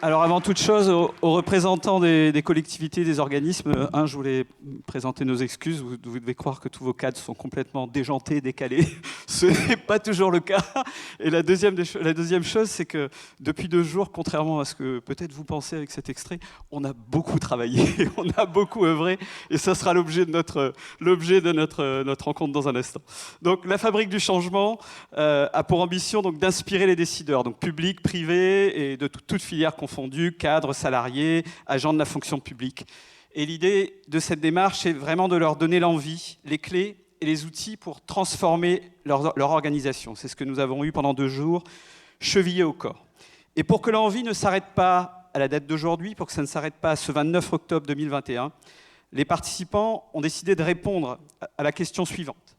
Alors avant toute chose, aux représentants des collectivités, des organismes, je voulais présenter nos excuses. Vous devez croire que tous vos cadres sont complètement déjantés, décalés. Ce n'est pas toujours le cas. Et la deuxième chose, c'est que depuis 2 jours, contrairement à ce que peut-être vous pensez avec cet extrait, on a beaucoup travaillé, on a beaucoup œuvré, et ça sera l'objet de notre rencontre dans un instant. Donc la Fabrique du Changement a pour ambition donc, d'inspirer les décideurs, donc publics, privés et de toute filière confondue, cadres, salariés, agents de la fonction publique. Et l'idée de cette démarche, c'est vraiment de leur donner l'envie, les clés et les outils pour transformer leur organisation. C'est ce que nous avons eu pendant 2 jours, chevillés au corps. Et pour que l'envie ne s'arrête pas à la date d'aujourd'hui, pour que ça ne s'arrête pas ce 29 octobre 2021, les participants ont décidé de répondre à la question suivante.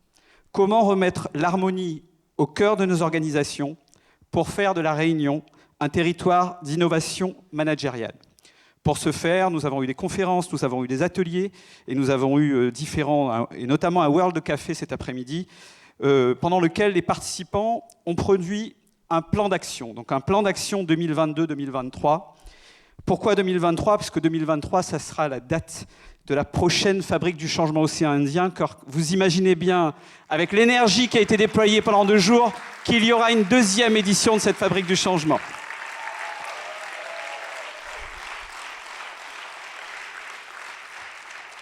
Comment remettre l'harmonie au cœur de nos organisations pour faire de La Réunion un territoire d'innovation managériale? Pour ce faire, nous avons eu des conférences, nous avons eu des ateliers, et nous avons eu et notamment un World Café cet après-midi, pendant lequel les participants ont produit un plan d'action, donc un plan d'action 2022-2023. Pourquoi 2023 ? Parce que 2023, ça sera la date de la prochaine Fabrique du Changement Océan Indien, car vous imaginez bien, avec l'énergie qui a été déployée pendant 2 jours, qu'il y aura une 2e édition de cette Fabrique du Changement.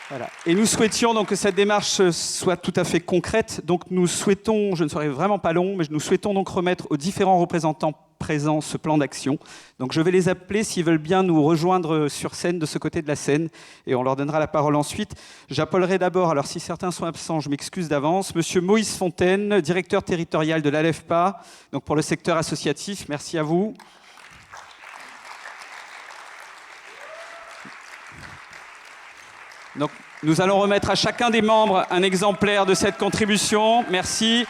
Voilà. Et nous souhaitions donc que cette démarche soit tout à fait concrète. Donc nous souhaitons, je ne serai vraiment pas long, mais nous souhaitons donc remettre aux différents représentants présents ce plan d'action. Donc je vais les appeler s'ils veulent bien nous rejoindre sur scène, de ce côté de la scène, et on leur donnera la parole ensuite. J'appellerai d'abord, alors si certains sont absents, je m'excuse d'avance, Monsieur Moïse Fontaine, directeur territorial de l'ALEFPA, donc pour le secteur associatif. Merci à vous. Donc, nous allons remettre à chacun des membres un exemplaire de cette contribution. Merci.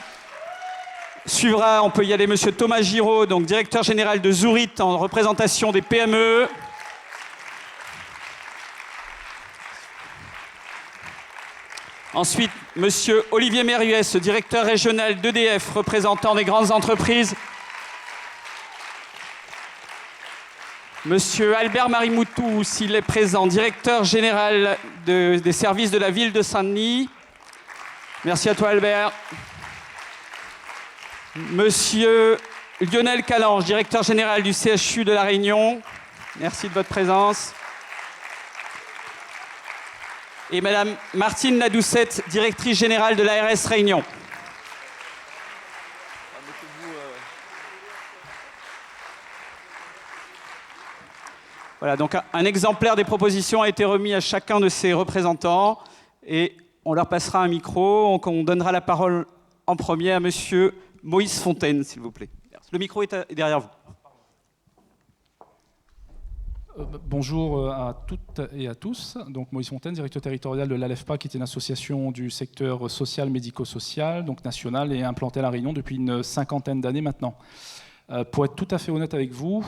Suivra, on peut y aller, Monsieur Thomas Giraud, donc directeur général de Zourit en représentation des PME. Ensuite, Monsieur Olivier Merhuès, directeur régional d'EDF, représentant des grandes entreprises. Monsieur Albert Marimoutou, s'il est présent, directeur général des services de la ville de Saint-Denis. Merci à toi, Albert. Monsieur Lionel Calange, directeur général du CHU de La Réunion. Merci de votre présence. Et Madame Martine Ladoucette, directrice générale de l'ARS Réunion. Voilà, donc un exemplaire des propositions a été remis à chacun de ces représentants et on leur passera un micro. On donnera la parole en premier à Monsieur Moïse Fontaine, s'il vous plaît. Le micro est derrière vous. Bonjour à toutes et à tous. Donc Moïse Fontaine, directeur territorial de l'ALEFPA, qui est une association du secteur social, médico-social, donc nationale et implantée à La Réunion depuis une 50aine d'années maintenant. Pour être tout à fait honnête avec vous,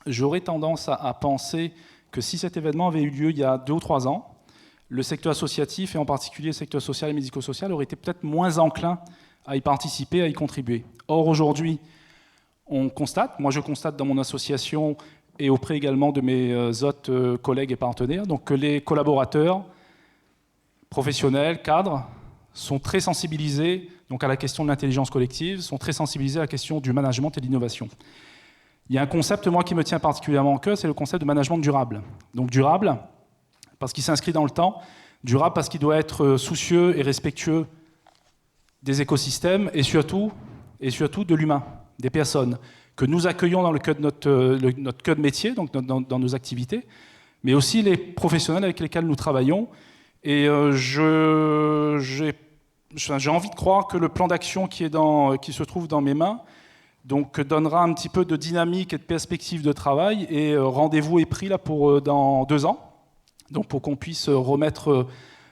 j'aurais tendance à penser que si cet événement avait eu lieu il y a 2 ou 3 ans, le secteur associatif, et en particulier le secteur social et médico-social, aurait été peut-être moins enclin à y participer, à y contribuer. Or, aujourd'hui, on constate, moi je constate dans mon association et auprès également de mes autres collègues et partenaires, donc que les collaborateurs, professionnels, cadres, sont très sensibilisés donc, à la question de l'intelligence collective, sont très sensibilisés à la question du management et de l'innovation. Il y a un concept, moi, qui me tient particulièrement à cœur, c'est le concept de management durable. Donc durable, parce qu'il s'inscrit dans le temps, durable parce qu'il doit être soucieux et respectueux des écosystèmes et surtout de l'humain, des personnes que nous accueillons dans le cœur de notre cœur de métier, donc dans nos activités, mais aussi les professionnels avec lesquels nous travaillons. Et j'ai envie de croire que le plan d'action qui se trouve dans mes mains donc, donnera un petit peu de dynamique et de perspective de travail. Et rendez-vous est pris là pour dans 2 ans, donc pour qu'on puisse remettre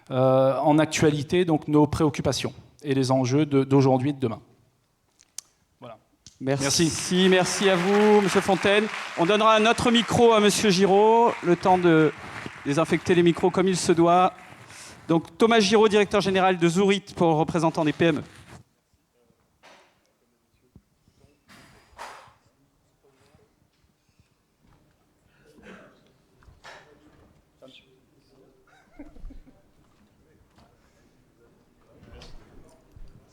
en actualité donc, nos préoccupations et les enjeux d'aujourd'hui et de demain. Voilà. Merci à vous, Monsieur Fontaine. On donnera un autre micro à Monsieur Giraud, le temps de désinfecter les micros comme il se doit. Donc Thomas Giraud, directeur général de Zourit pour le représentant des PME.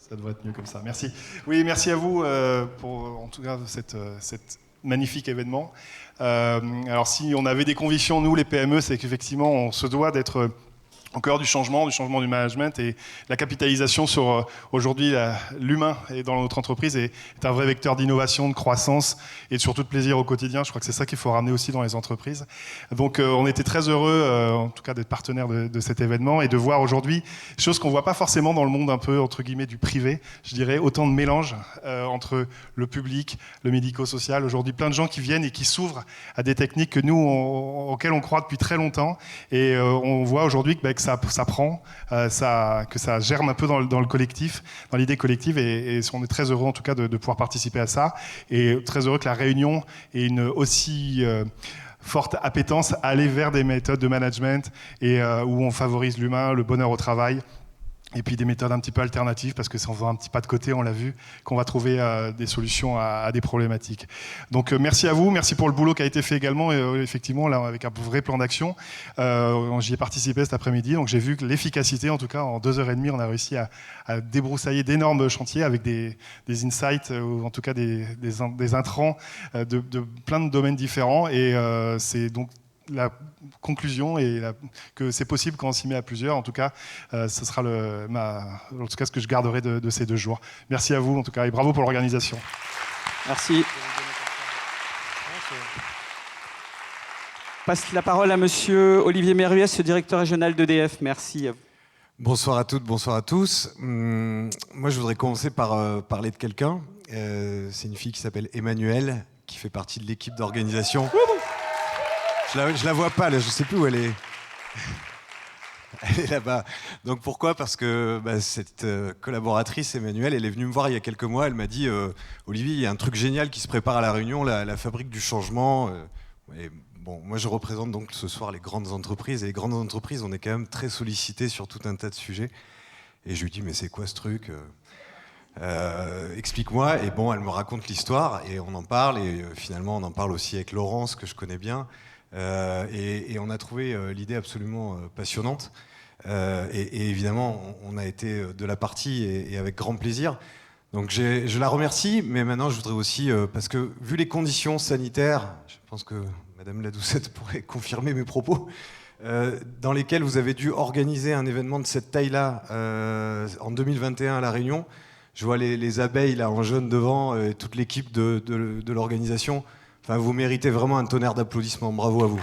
Ça devrait être mieux comme ça. Merci. Oui, merci à vous pour, en tout cas, cet magnifique événement. Alors, si on avait des convictions, nous, les PME, c'est qu'effectivement, on se doit d'être au cœur du changement du management, et la capitalisation sur aujourd'hui l'humain et dans notre entreprise est un vrai vecteur d'innovation, de croissance et surtout de plaisir au quotidien. Je crois que c'est ça qu'il faut ramener aussi dans les entreprises. Donc on était très heureux en tout cas d'être partenaire de cet événement et de voir aujourd'hui chose qu'on voit pas forcément dans le monde un peu entre guillemets du privé, je dirais, autant de mélange entre le public, le médico-social. Aujourd'hui plein de gens qui viennent et qui s'ouvrent à des techniques que nous auxquelles on croit depuis très longtemps, et on voit aujourd'hui que ça prend, que ça germe un peu dans le collectif, dans l'idée collective, et on est très heureux en tout cas de pouvoir participer à ça, et très heureux que la Réunion ait une aussi forte appétence à aller vers des méthodes de management et où on favorise l'humain, le bonheur au travail. Et puis des méthodes un petit peu alternatives, parce que c'est en faisant un petit pas de côté, on l'a vu, qu'on va trouver des solutions à des problématiques. Donc merci à vous, merci pour le boulot qui a été fait également, effectivement, là, avec un vrai plan d'action. J'y ai participé cet après-midi, donc j'ai vu que l'efficacité, en tout cas en 2h30, on a réussi à débroussailler d'énormes chantiers avec des insights, ou en tout cas des intrants de plein de domaines différents, et c'est donc la conclusion que c'est possible quand on s'y met à plusieurs. En tout cas, ce sera en tout cas ce que je garderai de ces 2 jours. Merci à vous en tout cas, et bravo pour l'organisation. Merci. Passe la parole à monsieur Olivier Meruès, directeur régional d'EDF. Merci à vous. Bonsoir à toutes, bonsoir à tous. Moi, je voudrais commencer par parler de quelqu'un. C'est une fille qui s'appelle Emmanuelle, qui fait partie de l'équipe d'organisation. Je la vois pas, là, je sais plus où elle est. Elle est là-bas. Donc pourquoi ? Parce que cette collaboratrice, Emmanuelle, elle est venue me voir il y a quelques mois. Elle m'a dit Olivier, il y a un truc génial qui se prépare à La Réunion, la fabrique du changement. Et bon, moi, je représente donc ce soir les grandes entreprises. Et les grandes entreprises, on est quand même très sollicités sur tout un tas de sujets. Et je lui dis mais c'est quoi ce truc ? Explique-moi. Et bon, elle me raconte l'histoire et on en parle. Et finalement, on en parle aussi avec Laurence, que je connais bien. Et on a trouvé l'idée absolument passionnante, et évidemment on a été de la partie et avec grand plaisir. Donc je la remercie, mais maintenant je voudrais aussi, parce que vu les conditions sanitaires, je pense que Madame Ladoucette pourrait confirmer mes propos, dans lesquels vous avez dû organiser un événement de cette taille-là en 2021 à La Réunion. Je vois les abeilles là en jaune devant, et toute l'équipe de l'organisation. Enfin, vous méritez vraiment un tonnerre d'applaudissements. Bravo à vous.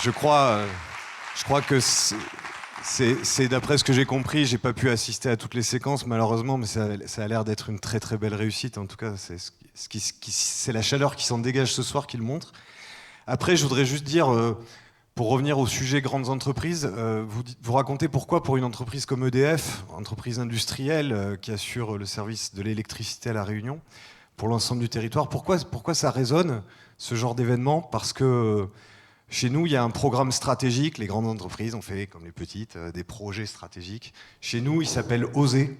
Je crois que c'est d'après ce que j'ai compris, j'ai pas pu assister à toutes les séquences malheureusement, mais ça a l'air d'être une très très belle réussite. En tout cas, c'est la chaleur qui s'en dégage ce soir qui le montre. Après, je voudrais juste dire, pour revenir au sujet grandes entreprises, vous racontez pourquoi pour une entreprise comme EDF, entreprise industrielle qui assure le service de l'électricité à La Réunion, pour l'ensemble du territoire, pourquoi ça résonne, ce genre d'événement ? Parce que chez nous, il y a un programme stratégique, les grandes entreprises ont fait, comme les petites, des projets stratégiques. Chez nous, il s'appelle OSER.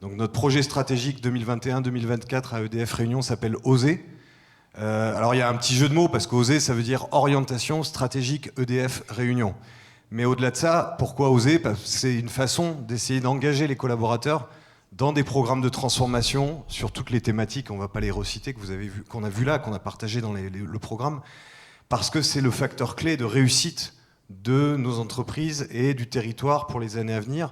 Donc notre projet stratégique 2021-2024 à EDF Réunion s'appelle OSER. Alors il y a un petit jeu de mots, parce qu'OSER, ça veut dire orientation stratégique EDF Réunion. Mais au-delà de ça, pourquoi OSER ? Parce que c'est une façon d'essayer d'engager les collaborateurs dans des programmes de transformation sur toutes les thématiques, on ne va pas les reciter, qu'on a vu là, qu'on a partagé dans le programme, parce que c'est le facteur clé de réussite de nos entreprises et du territoire pour les années à venir.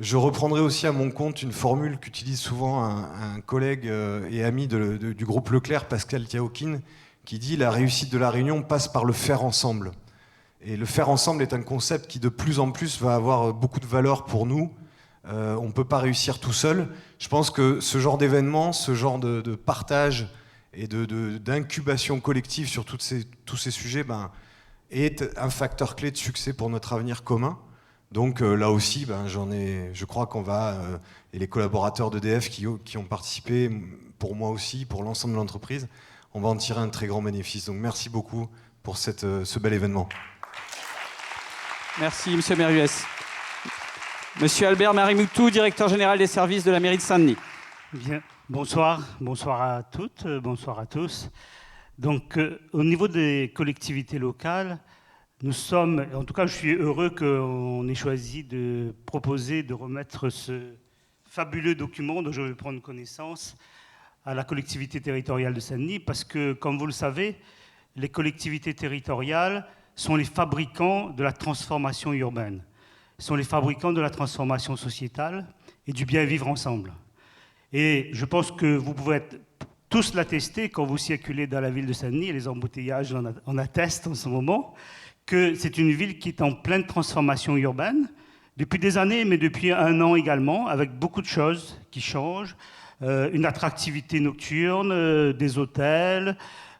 Je reprendrai aussi à mon compte une formule qu'utilise souvent un collègue et ami du groupe Leclerc, Pascal Tiaokin, qui dit « La réussite de La Réunion passe par le faire ensemble ». Et le faire ensemble est un concept qui de plus en plus va avoir beaucoup de valeur pour nous. On ne peut pas réussir tout seul. Je pense que ce genre d'événement, ce genre de partage et d'incubation collective sur tous ces sujets est un facteur clé de succès pour notre avenir commun. Donc là aussi, je crois qu'on va, et les collaborateurs d'EDF qui ont participé, pour moi aussi, pour l'ensemble de l'entreprise, on va en tirer un très grand bénéfice. Donc merci beaucoup pour ce bel événement. Merci, monsieur Meruès. Monsieur Albert Marimoutou, directeur général des services de la mairie de Saint-Denis. Bien. Bonsoir à toutes, bonsoir à tous. Donc, au niveau des collectivités locales, Nous sommes, en tout cas je suis heureux qu'on ait choisi de proposer de remettre ce fabuleux document dont je vais prendre connaissance à la collectivité territoriale de Saint-Denis, parce que, comme vous le savez, les collectivités territoriales sont les fabricants de la transformation urbaine, sont les fabricants de la transformation sociétale et du bien vivre ensemble. Et je pense que vous pouvez tous l'attester quand vous circulez dans la ville de Saint-Denis, et les embouteillages en attestent en ce moment, que c'est une ville qui est en pleine transformation urbaine, depuis des années, mais depuis 1 an également, avec beaucoup de choses qui changent, une attractivité nocturne, des hôtels,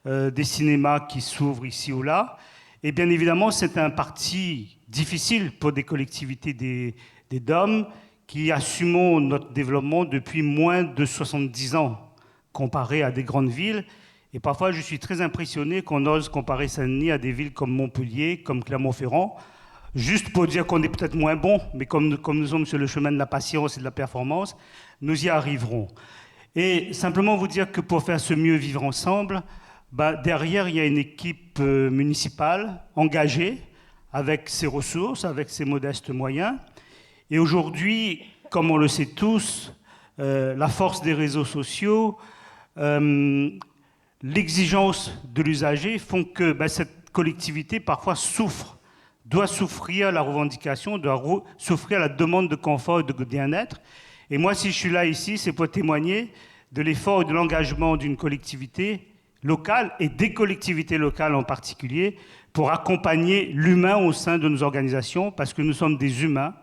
des cinémas qui s'ouvrent ici ou là. Et bien évidemment, c'est un parti difficile pour des collectivités des DOM qui assumons notre développement depuis moins de 70 ans, comparé à des grandes villes. Et parfois, je suis très impressionné qu'on ose comparer Saint-Denis à des villes comme Montpellier, comme Clermont-Ferrand, juste pour dire qu'on est peut-être moins bon, mais comme nous sommes sur le chemin de la patience et de la performance, nous y arriverons. Et simplement vous dire que pour faire ce mieux vivre ensemble, derrière, il y a une équipe municipale engagée, avec ses ressources, avec ses modestes moyens. Et aujourd'hui, comme on le sait tous, la force des réseaux sociaux, l'exigence de l'usager font que cette collectivité parfois doit souffrir la revendication, doit souffrir la demande de confort et de bien-être. Et moi, si je suis là ici, c'est pour témoigner de l'effort et de l'engagement d'une collectivité locale et des collectivités locales en particulier pour accompagner l'humain au sein de nos organisations, parce que nous sommes des humains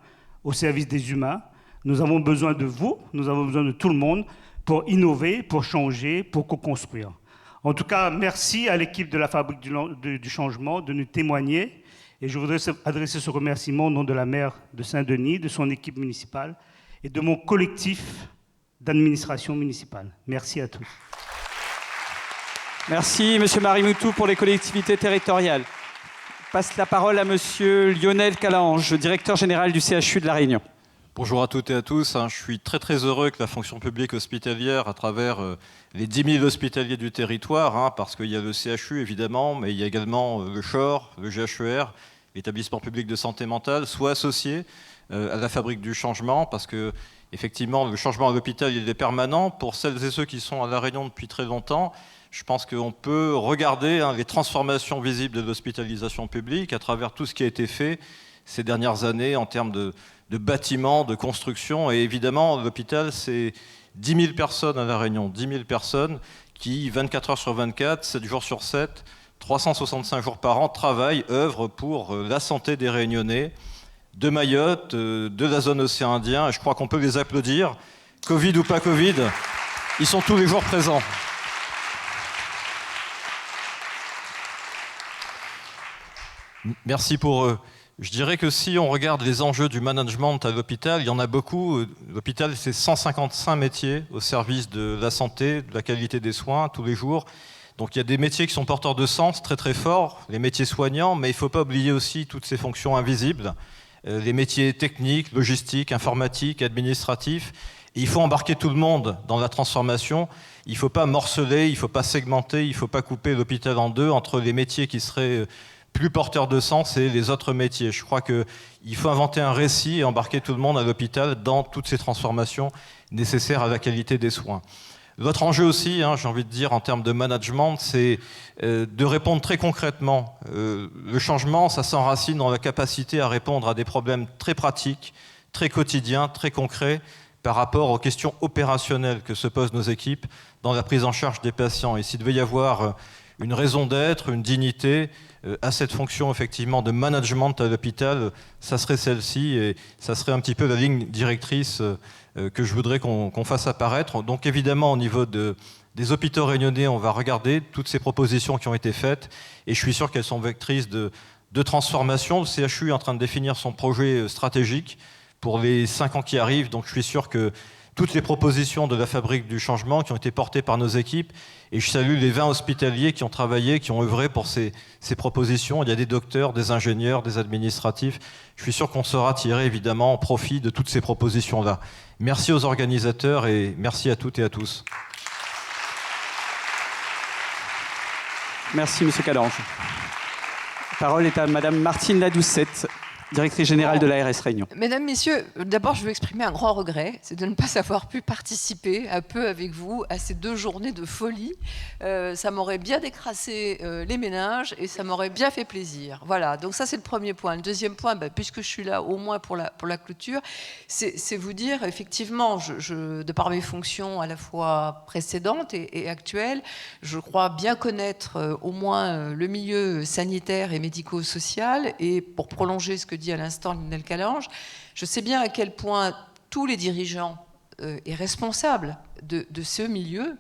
au service des humains. Nous avons besoin de vous, nous avons besoin de tout le monde pour innover, pour changer, pour co-construire. En tout cas, merci à l'équipe de la Fabrique du Changement de nous témoigner. Et je voudrais adresser ce remerciement au nom de la maire de Saint-Denis, de son équipe municipale et de mon collectif d'administration municipale. Merci à tous. Merci, M. Marimoutou, pour les collectivités territoriales. Je passe la parole à M. Lionel Calange, directeur général du CHU de La Réunion. Bonjour à toutes et à tous. Je suis très très heureux que la fonction publique hospitalière, à travers les 10 000 hospitaliers du territoire, parce qu'il y a le CHU évidemment, mais il y a également le CHOR, le GHER, l'établissement public de santé mentale, soit associé à la Fabrique du Changement, parce que effectivement le changement à l'hôpital il est permanent. Pour celles et ceux qui sont à La Réunion depuis très longtemps, je pense qu'on peut regarder les transformations visibles de l'hospitalisation publique à travers tout ce qui a été fait ces dernières années en termes de bâtiments, de construction. Et évidemment, l'hôpital, c'est 10 000 personnes à La Réunion, 10 000 personnes qui, 24 heures sur 24, 7 jours sur 7, 365 jours par an, travaillent, œuvrent pour la santé des Réunionnais, de Mayotte, de la zone océan Indien. Et je crois qu'on peut les applaudir. Covid ou pas Covid, ils sont tous les jours présents. Merci pour eux. Je dirais que si on regarde les enjeux du management à l'hôpital, il y en a beaucoup. L'hôpital, c'est 155 métiers au service de la santé, de la qualité des soins tous les jours. Donc il y a des métiers qui sont porteurs de sens très très forts, les métiers soignants, mais il ne faut pas oublier aussi toutes ces fonctions invisibles, les métiers techniques, logistiques, informatiques, administratifs. Et il faut embarquer tout le monde dans la transformation. Il ne faut pas morceler, il ne faut pas segmenter, il ne faut pas couper l'hôpital en deux entre les métiers qui seraient plus porteurs de sens et les autres métiers. Je crois qu'il faut inventer un récit et embarquer tout le monde à l'hôpital dans toutes ces transformations nécessaires à la qualité des soins. L'autre enjeu aussi, j'ai envie de dire, en termes de management, c'est de répondre très concrètement. Le changement, ça s'enracine dans la capacité à répondre à des problèmes très pratiques, très quotidiens, très concrets, par rapport aux questions opérationnelles que se posent nos équipes dans la prise en charge des patients. Et s'il devait y avoir une raison d'être, une dignité à cette fonction effectivement de management à l'hôpital, ça serait celle-ci et ça serait un petit peu la ligne directrice que je voudrais qu'on fasse apparaître. Donc évidemment au niveau des hôpitaux réunionnais, on va regarder toutes ces propositions qui ont été faites et je suis sûr qu'elles sont vectrices de transformation. Le CHU est en train de définir son projet stratégique pour les 5 ans qui arrivent, donc je suis sûr que toutes les propositions de la Fabrique du Changement qui ont été portées par nos équipes, et je salue les 20 hospitaliers qui ont travaillé, qui ont œuvré pour ces propositions. Il y a des docteurs, des ingénieurs, des administratifs. Je suis sûr qu'on saura tirer évidemment profit de toutes ces propositions-là. Merci aux organisateurs et merci à toutes et à tous. Merci, M. Calange. parole est à Madame Martine Ladoucette, directrice générale de l'ARS Réunion. Mesdames, Messieurs, d'abord je veux exprimer un grand regret, c'est de ne pas avoir pu participer un peu avec vous à ces 2 journées de folie. Ça m'aurait bien décrassé les méninges et ça m'aurait bien fait plaisir. Voilà, donc ça c'est le premier point. Le deuxième point, puisque je suis là au moins pour la clôture, c'est vous dire, effectivement, de par mes fonctions à la fois précédentes et actuelles, je crois bien connaître au moins le milieu sanitaire et médico-social, et pour prolonger ce que dit à l'instant Lionel Calange, je sais bien à quel point tous les dirigeants et responsables de ces milieux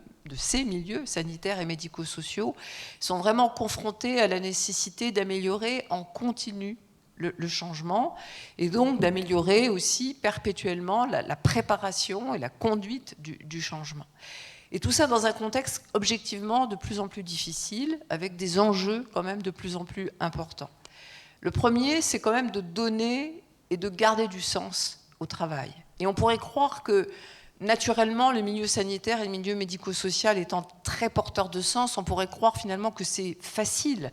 sanitaires et médico-sociaux sont vraiment confrontés à la nécessité d'améliorer en continu le changement, et donc d'améliorer aussi perpétuellement la préparation et la conduite du changement. Et tout ça dans un contexte objectivement de plus en plus difficile, avec des enjeux quand même de plus en plus importants. Le premier, c'est quand même de donner et de garder du sens au travail. Et on pourrait croire que, naturellement, le milieu sanitaire et le milieu médico-social étant très porteurs de sens, on pourrait croire finalement que c'est facile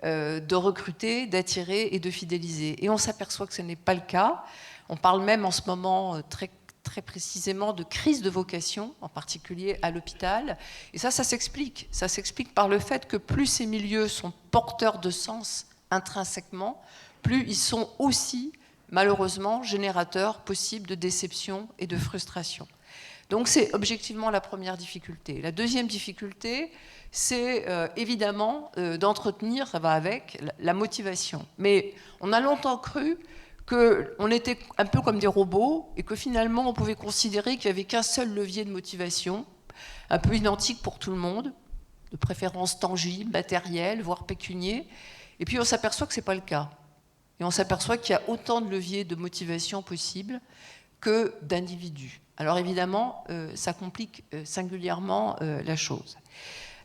de recruter, d'attirer et de fidéliser. Et on s'aperçoit que ce n'est pas le cas. On parle même en ce moment très précisément de crise de vocation, en particulier à l'hôpital. Et ça s'explique. Ça s'explique par le fait que plus ces milieux sont porteurs de sens intrinsèquement, plus ils sont aussi, malheureusement, générateurs possibles de déception et de frustration. Donc c'est objectivement la première difficulté. La deuxième difficulté, c'est évidemment d'entretenir, ça va avec, la motivation. Mais on a longtemps cru qu'on était un peu comme des robots et que finalement on pouvait considérer qu'il n'y avait qu'un seul levier de motivation, un peu identique pour tout le monde, de préférence tangible, matériel, voire pécunier. Et puis on s'aperçoit que ce n'est pas le cas. Et on s'aperçoit qu'il y a autant de leviers de motivation possibles que d'individus. Alors évidemment, ça complique singulièrement la chose.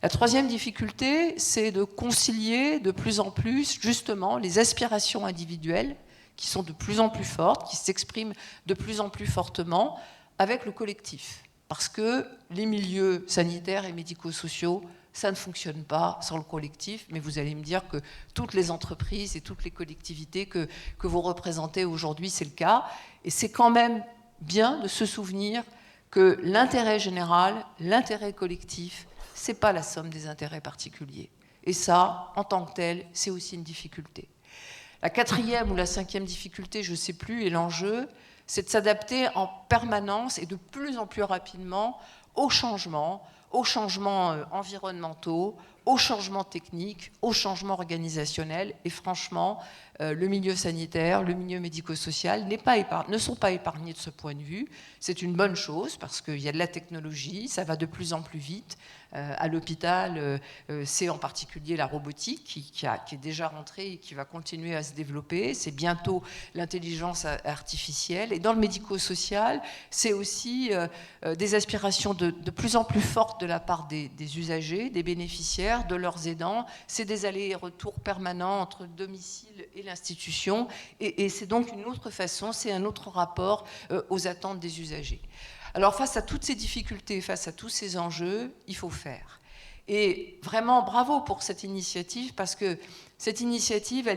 La troisième difficulté, c'est de concilier de plus en plus justement les aspirations individuelles qui sont de plus en plus fortes, qui s'expriment de plus en plus fortement avec le collectif. Parce que les milieux sanitaires et médico-sociaux, ça ne fonctionne pas sans le collectif, mais vous allez me dire que toutes les entreprises et toutes les collectivités que vous représentez aujourd'hui, c'est le cas. Et c'est quand même bien de se souvenir que l'intérêt général, l'intérêt collectif, ce n'est pas la somme des intérêts particuliers. Et ça, en tant que tel, c'est aussi une difficulté. La quatrième ou la cinquième difficulté, je ne sais plus, et l'enjeu, c'est de s'adapter en permanence et de plus en plus rapidement aux changements environnementaux, aux changements techniques, aux changements organisationnels. Et franchement, le milieu sanitaire, le milieu médico-social ne sont pas épargnés de ce point de vue. C'est une bonne chose parce qu'il y a de la technologie, ça va de plus en plus vite. À l'hôpital, c'est en particulier la robotique qui est déjà rentrée et qui va continuer à se développer. C'est bientôt l'intelligence artificielle. Et dans le médico-social, c'est aussi des aspirations de plus en plus fortes de la part des usagers, des bénéficiaires, de leurs aidants. C'est des allers-retours permanents entre le domicile et l'institution. Et c'est donc une autre façon, c'est un autre rapport aux attentes des usagers. Alors face à toutes ces difficultés, face à tous ces enjeux, il faut faire. Et vraiment, bravo pour cette initiative, parce que cette initiative,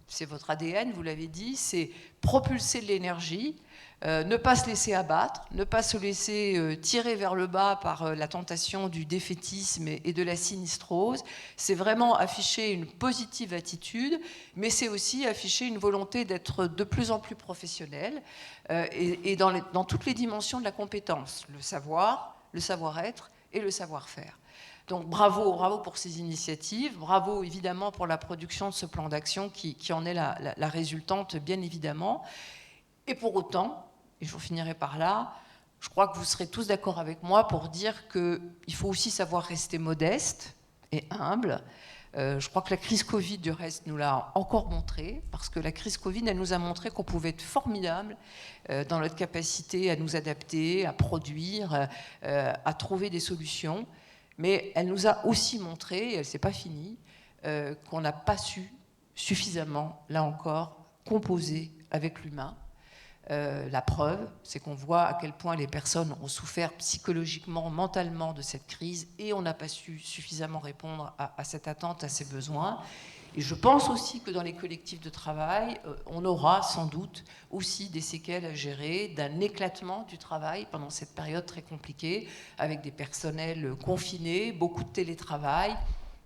c'est votre ADN, vous l'avez dit, c'est propulser de l'énergie, ne pas se laisser abattre, ne pas se laisser tirer vers le bas par la tentation du défaitisme et de la sinistrose. C'est vraiment afficher une positive attitude, mais c'est aussi afficher une volonté d'être de plus en plus professionnel et dans toutes les dimensions de la compétence, le savoir, le savoir-être et le savoir-faire. Donc bravo pour ces initiatives, bravo évidemment pour la production de ce plan d'action qui en est la résultante, bien évidemment. Et pour autant, et je finirai par là, je crois que vous serez tous d'accord avec moi pour dire qu'il faut aussi savoir rester modeste et humble. Je crois que la crise Covid, du reste, nous l'a encore montré, parce que la crise Covid, elle nous a montré qu'on pouvait être formidable dans notre capacité à nous adapter, à produire, à trouver des solutions. Mais elle nous a aussi montré, et elle ne s'est pas finie, qu'on n'a pas su suffisamment, là encore, composer avec l'humain. La preuve, c'est qu'on voit à quel point les personnes ont souffert psychologiquement, mentalement de cette crise, et on n'a pas su suffisamment répondre à cette attente, à ces besoins. Et je pense aussi que dans les collectifs de travail, on aura sans doute aussi des séquelles à gérer, d'un éclatement du travail pendant cette période très compliquée, avec des personnels confinés, beaucoup de télétravail,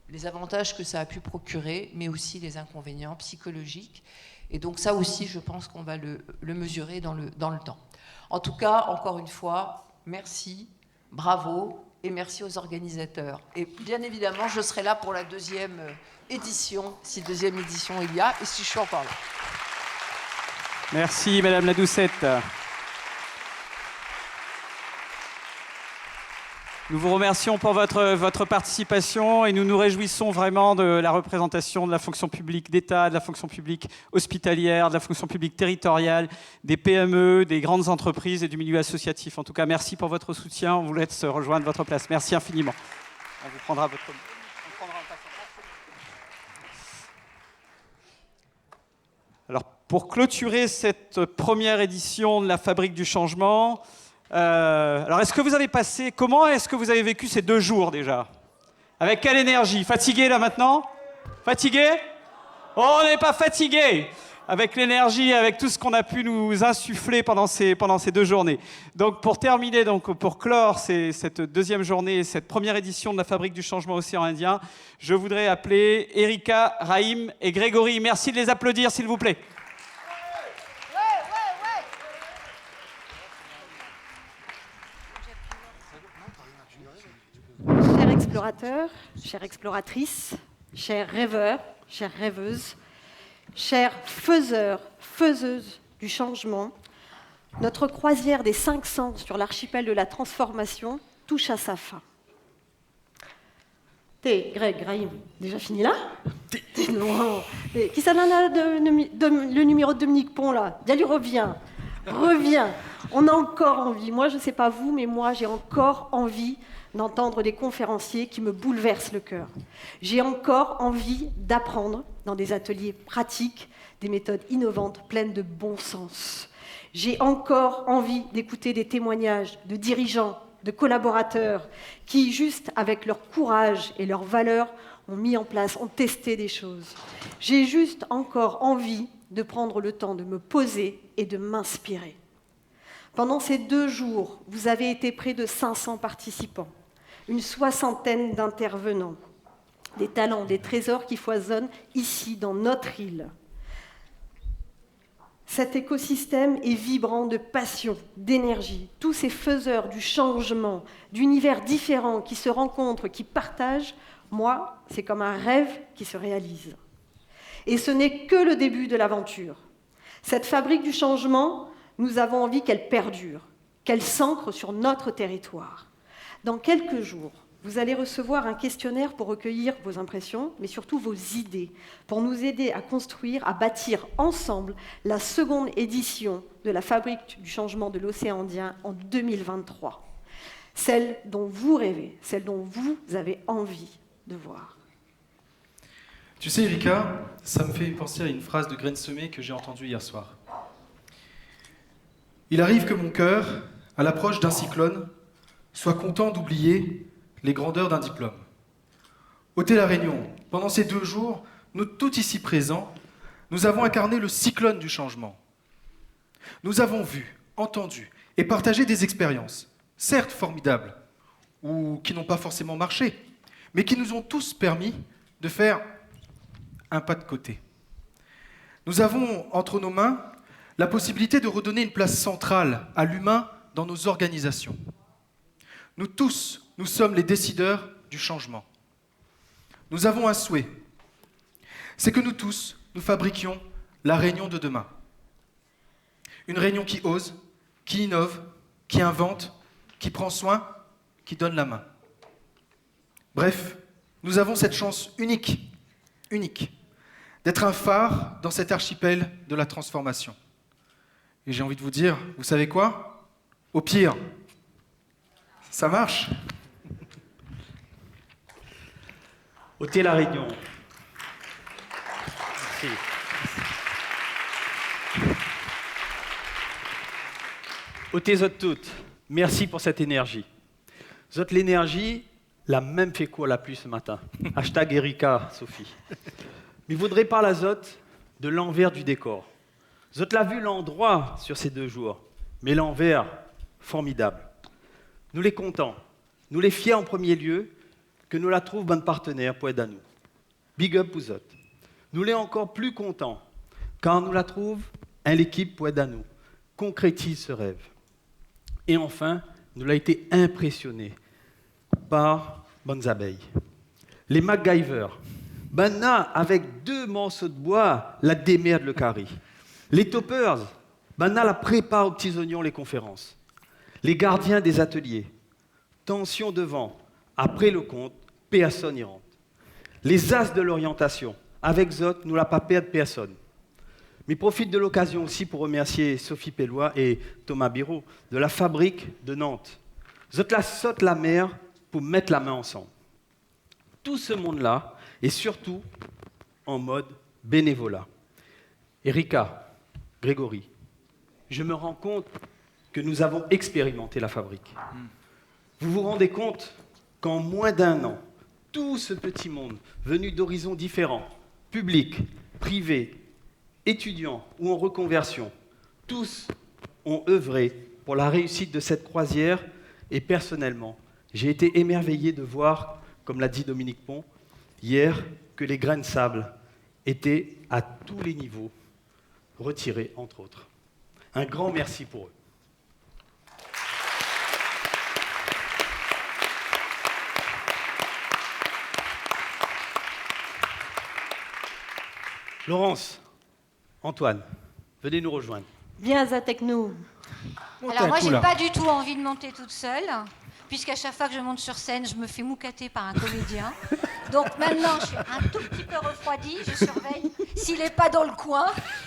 les avantages que ça a pu procurer, mais aussi les inconvénients psychologiques. Et donc ça aussi, je pense qu'on va le mesurer dans le temps. En tout cas, encore une fois, merci, bravo, et merci aux organisateurs. Et bien évidemment, je serai là pour la deuxième édition, si deuxième édition il y a, et si je suis encore là. Merci, Madame Ladoucette. Nous vous remercions pour votre participation et nous nous réjouissons vraiment de la représentation de la fonction publique d'État, de la fonction publique hospitalière, de la fonction publique territoriale, des PME, des grandes entreprises et du milieu associatif. En tout cas, merci pour votre soutien. On vous laisse rejoindre votre place. Merci infiniment. On vous prendra votre... Alors, pour clôturer cette première édition de la Fabrique du Changement, alors est-ce que vous avez passé, comment est-ce que vous avez vécu ces 2 jours déjà? Avec quelle énergie? Fatigué là maintenant? Fatigué? Oh, on n'est pas fatigué! Avec l'énergie, avec tout ce qu'on a pu nous insuffler pendant ces 2 journées. Donc pour terminer, pour clore cette deuxième journée, cette première édition de la Fabrique du Changement Océan Indien, je voudrais appeler Erika, Raïm et Grégory. Merci de les applaudir s'il vous plaît. Chers explorateurs, chères exploratrices, chers rêveurs, chères rêveuses, chers faiseurs, faiseuses du changement, notre croisière des 5 sens sur l'archipel de la transformation touche à sa fin. T'es, Greg, Raïm, déjà fini là? Non. Qui ça là, le numéro de Dominique Pont là? Bien lui reviens. On a encore envie, moi je ne sais pas vous, mais moi j'ai encore envie d'entendre des conférenciers qui me bouleversent le cœur. J'ai encore envie d'apprendre dans des ateliers pratiques, des méthodes innovantes, pleines de bon sens. J'ai encore envie d'écouter des témoignages de dirigeants, de collaborateurs qui, juste avec leur courage et leurs valeurs, ont mis en place, ont testé des choses. J'ai juste encore envie de prendre le temps de me poser et de m'inspirer. Pendant ces 2 jours, vous avez été près de 500 participants, une 60aine d'intervenants, des talents, des trésors qui foisonnent ici, dans notre île. Cet écosystème est vibrant de passion, d'énergie. Tous ces faiseurs du changement, d'univers différents qui se rencontrent, qui partagent, moi, c'est comme un rêve qui se réalise. Et ce n'est que le début de l'aventure. Cette fabrique du changement, nous avons envie qu'elle perdure, qu'elle s'ancre sur notre territoire. Dans quelques jours, vous allez recevoir un questionnaire pour recueillir vos impressions, mais surtout vos idées, pour nous aider à construire, à bâtir ensemble la 2e édition de la Fabrique du Changement de l'Océan Indien en 2023. Celle dont vous rêvez, celle dont vous avez envie de voir. Tu sais, Erika, ça me fait penser à une phrase de Graine Semée que j'ai entendue hier soir. Il arrive que mon cœur, à l'approche d'un cyclone, soit content d'oublier les grandeurs d'un diplôme. Ôtez la Réunion, pendant ces 2 jours, nous tous ici présents, nous avons incarné le cyclone du changement. Nous avons vu, entendu et partagé des expériences, certes formidables, ou qui n'ont pas forcément marché, mais qui nous ont tous permis de faire un pas de côté. Nous avons entre nos mains la possibilité de redonner une place centrale à l'humain dans nos organisations. Nous tous, nous sommes les décideurs du changement. Nous avons un souhait, c'est que nous tous, nous fabriquions la réunion de demain. Une réunion qui ose, qui innove, qui invente, qui prend soin, qui donne la main. Bref, nous avons cette chance unique, d'être un phare dans cet archipel de la transformation. Et j'ai envie de vous dire, vous savez quoi? Au pire, ça marche. Ôtez la Réunion. Merci. Ôtez-les toutes. Merci pour cette énergie. Zot l'énergie, la même fait quoi la pluie ce matin. Hashtag Erika, Sophie. Mais je voudrais parler à Zot de l'envers du décor. Zot l'a vu l'endroit sur ces 2 jours, mais l'envers, formidable. Nous les contents, nous les fiers en premier lieu, que nous la trouve bonne partenaire pour aider à nous. Big up pour Zot. Nous les encore plus contents, car nous la trouve l'équipe pour aider à nous. Concrétise ce rêve. Et enfin, nous l'a été impressionné par Bonnes Abeilles. Les MacGyver. Banna, avec 2 morceaux de bois, la démerde le carré. Les Toppers. Banna la prépare aux petits oignons les conférences. Les gardiens des ateliers. Tension devant. Après le compte, personne n'y rentre. Les as de l'orientation. Avec Zot, nous la pas perdre personne. Mais profite de l'occasion aussi pour remercier Sophie Pellois et Thomas Biro de la fabrique de Nantes. Zot la saute la mer pour mettre la main ensemble. Tout ce monde-là est surtout en mode bénévolat. Erika, Grégory, je me rends compte que nous avons expérimenté la fabrique. Vous vous rendez compte qu'en moins d'1 an, tout ce petit monde venu d'horizons différents, publics, privés, étudiants ou en reconversion, tous ont œuvré pour la réussite de cette croisière et personnellement, j'ai été émerveillé de voir, comme l'a dit Dominique Pont, hier, que les grains de sable étaient à tous les niveaux retirés, entre autres. Un grand merci pour eux. Laurence, Antoine, venez nous rejoindre. Viens avec nous. Alors moi, j'ai pas du tout envie de monter toute seule, puisqu'à chaque fois que je monte sur scène, je me fais moucater par un comédien. Donc maintenant, je suis un tout petit peu refroidie, je surveille s'il n'est pas dans le coin,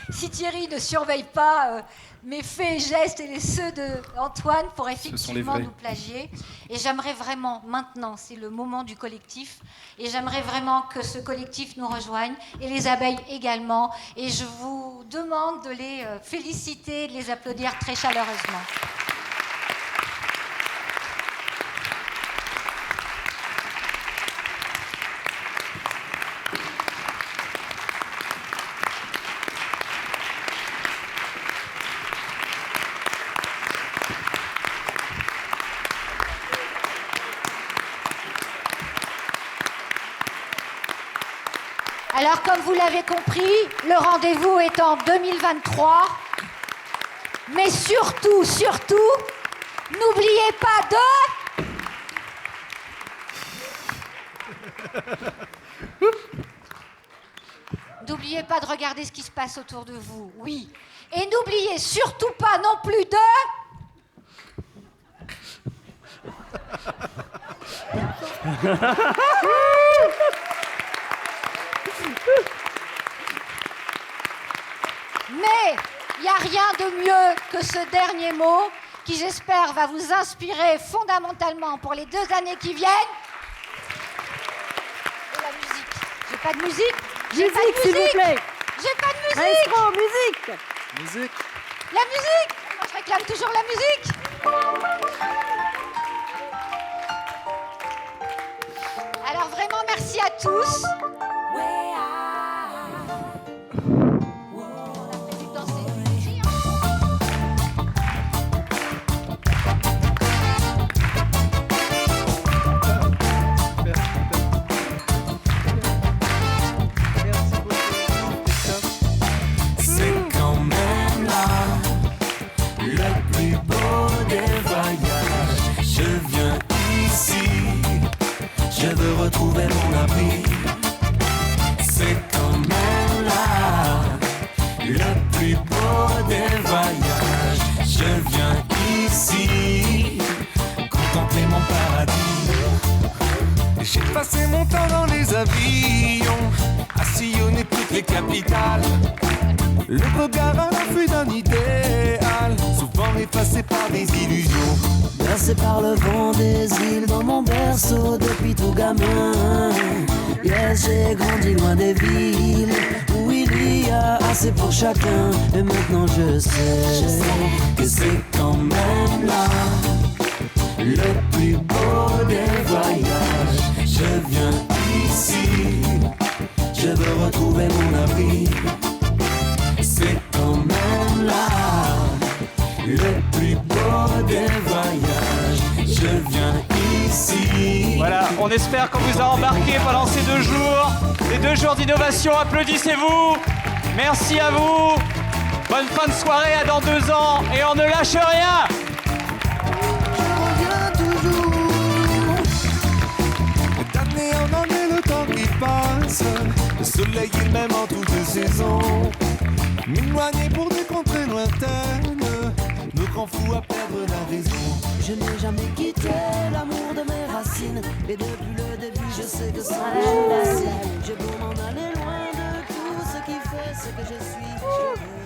si Thierry ne surveille pas mes faits et gestes et les ceux d'Antoine pour effectivement nous plagier. Et j'aimerais vraiment, maintenant, c'est le moment du collectif, et j'aimerais vraiment que ce collectif nous rejoigne, et les abeilles également, et je vous demande de les féliciter, de les applaudir très chaleureusement. Alors, comme vous l'avez compris, le rendez-vous est en 2023. Mais surtout, n'oubliez pas N'oubliez pas de regarder ce qui se passe autour de vous, oui. Et n'oubliez surtout pas non plus Mais il n'y a rien de mieux que ce dernier mot qui, j'espère, va vous inspirer fondamentalement pour les 2 années qui viennent. Et la musique. J'ai pas de musique. Musique, s'il vous plaît. J'ai pas de musique. Maestro, musique. Musique. La musique. Moi, je réclame toujours la musique. Alors vraiment, merci à tous. Retrouver mon abri, c'est quand même là le plus beau des voyages. Je viens ici contempler mon paradis. J'ai passé mon temps dans les avions à sillonner toutes les capitales. Le regard à l'affût d'un idéal, souvent effacé par des illusions. Bercé par le vent des îles dans mon berceau depuis tout gamin. Yes, j'ai grandi loin des villes où il y a assez pour chacun. Et maintenant je sais que c'est quand même là le plus beau des voyages. Je viens ici, je veux retrouver plus beau des voyages. Je viens ici. Voilà, on espère qu'on vous a embarqué pendant ces 2 jours. Les 2 jours d'innovation, applaudissez-vous. Merci à vous. Bonne fin de soirée, à dans 2 ans. Et on ne lâche rien. Je reviens toujours. D'année en année, le temps qui passe. Le soleil il m'aime en toutes saisons. M'éloigner pour des contrées lointaines. Nos grands fous à perdre la raison. Je n'ai jamais quitté l'amour de mes racines. Et depuis le début, je sais que ça n'est pas facile. J'ai beau m'en aller loin de tout ce qui fait ce que je suis.